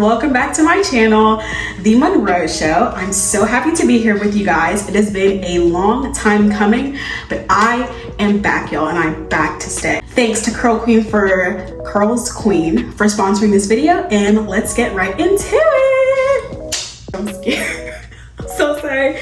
welcome back to my channel, The Monroe Show. I'm so happy to be here with you guys. It has been a long time coming, but I am back, y'all, and I'm back to stay. Thanks to CURLSQUEEN for sponsoring this video, and let's get right into it. I'm scared. I'm so sorry.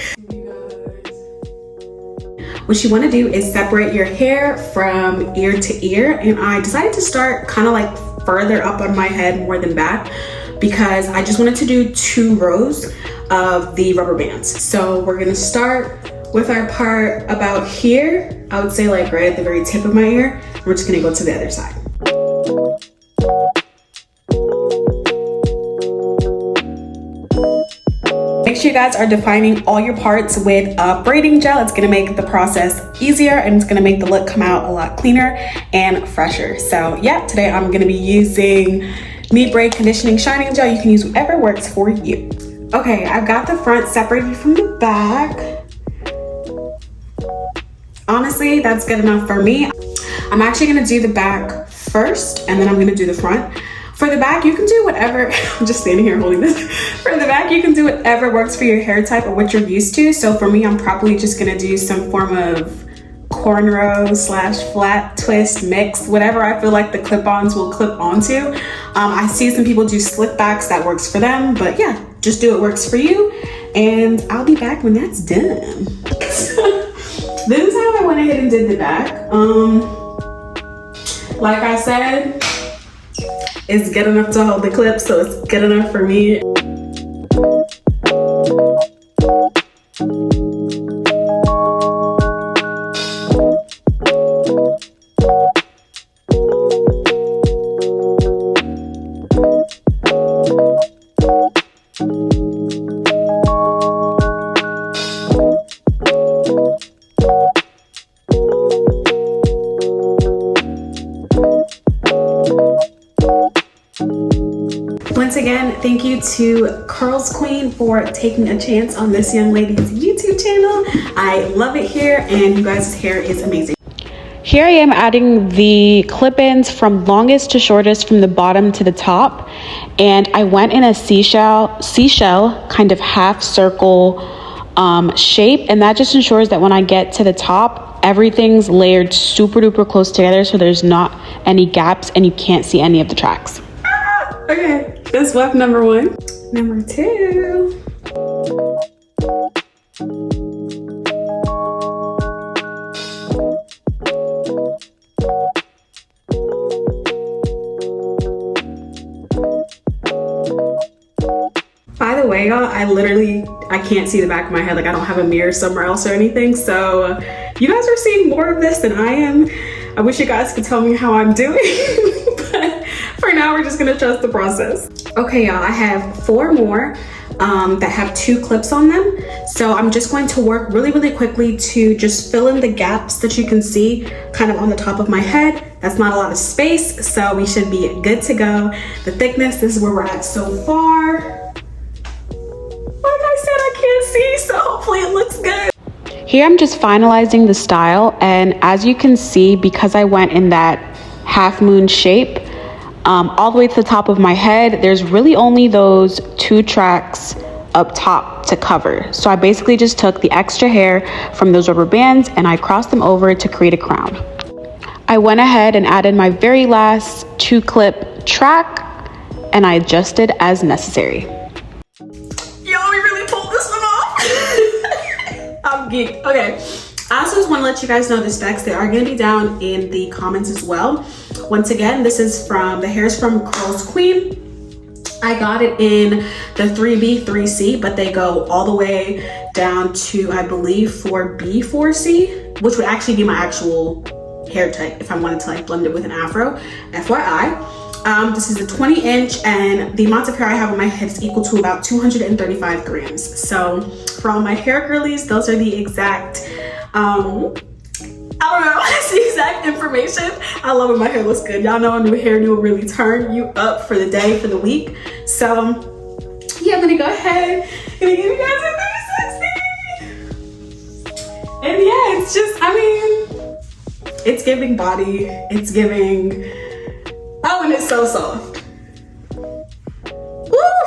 What you want to do is separate your hair from ear to ear, and I decided to start kind of like further up on my head more than back because I just wanted to do 2 rows of the rubber bands. So we're gonna start with our part about here. I would say like right at the very tip of my ear. We're just gonna go to the other side. Make sure you guys are defining all your parts with braiding gel. It's gonna make the process easier and it's gonna make the look come out a lot cleaner and fresher. So yeah, today I'm gonna be using Meat Braid Conditioning Shining Gel. You can use whatever works for you. Okay, I've got the front separated from the back. Honestly, that's good enough for me. I'm actually gonna do the back first and then I'm gonna do the front. For the back, you can do whatever, I'm just standing here holding this. For the back, you can do whatever works for your hair type or what you're used to. So for me, I'm probably just gonna do some form of cornrow / flat twist mix, whatever I feel like the clip-ons will clip onto. I see some people do slick backs, that works for them, but yeah, just do what works for you. And I'll be back when that's done. This is how I went ahead and did the back. Like I said, it's good enough to hold the clip, so it's good enough for me. Once again, thank you to CURLSQUEEN for taking a chance on this young lady's YouTube channel. I love it here, and you guys' hair is amazing. Here I am adding the clip-ins from longest to shortest from the bottom to the top, and I went in a seashell kind of half circle shape, and that just ensures that when I get to the top, everything's layered super duper close together so there's not any gaps and you can't see any of the tracks. Okay, that's weft number 1. Number 2. By the way, y'all, I can't see the back of my head. Like, I don't have a mirror somewhere else or anything. So you guys are seeing more of this than I am. I wish you guys could tell me how I'm doing. But for now, we're just gonna trust the process. Okay, y'all, I have 4 more that have 2 clips on them. So I'm just going to work really quickly to just fill in the gaps that you can see kind of on the top of my head. That's not a lot of space, so we should be good to go. The thickness, this is where we're at so far. Like I said, I can't see, so hopefully it looks good. Here I'm just finalizing the style, and as you can see, because I went in that half moon shape all the way to the top of my head, there's really only those 2 tracks up top to cover. So I basically just took the extra hair from those rubber bands and I crossed them over to create a crown. I went ahead and added my very last 2 clip track and I adjusted as necessary. Yo, we really pulled this one off. I'm geeked. Okay, I also just want to let you guys know the specs. They are going to be down in the comments as well. Once again, this is the hair's from CURLSQUEEN. I got it in the 3B, 3C, but they go all the way down to, I believe, 4B, 4C, which would actually be my actual hair type if I wanted to like blend it with an afro, FYI. This is a 20-inch, and the amount of hair I have on my head is equal to about 235 grams. So for all my hair girlies, those are the exact, I don't know, that's the exact information. I love when my hair looks good. Y'all know a new hairdo will really turn you up for the day, for the week. So yeah, I'm gonna go ahead and give you guys a 360. And yeah, it's just, I mean, it's giving body, it's giving, oh, and it's so soft. Woo!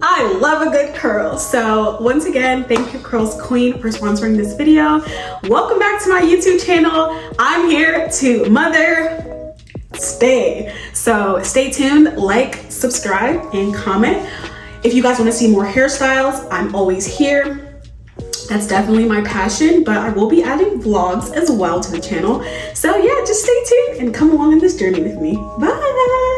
I love a good curl. So once again, thank you Curls Queen for sponsoring this video. Welcome back to my YouTube channel. I'm here to mother stay. So stay tuned, like, subscribe, and comment. If you guys want to see more hairstyles, I'm always here. That's definitely my passion, but I will be adding vlogs as well to the channel. So yeah, just stay tuned and come along on this journey with me. Bye.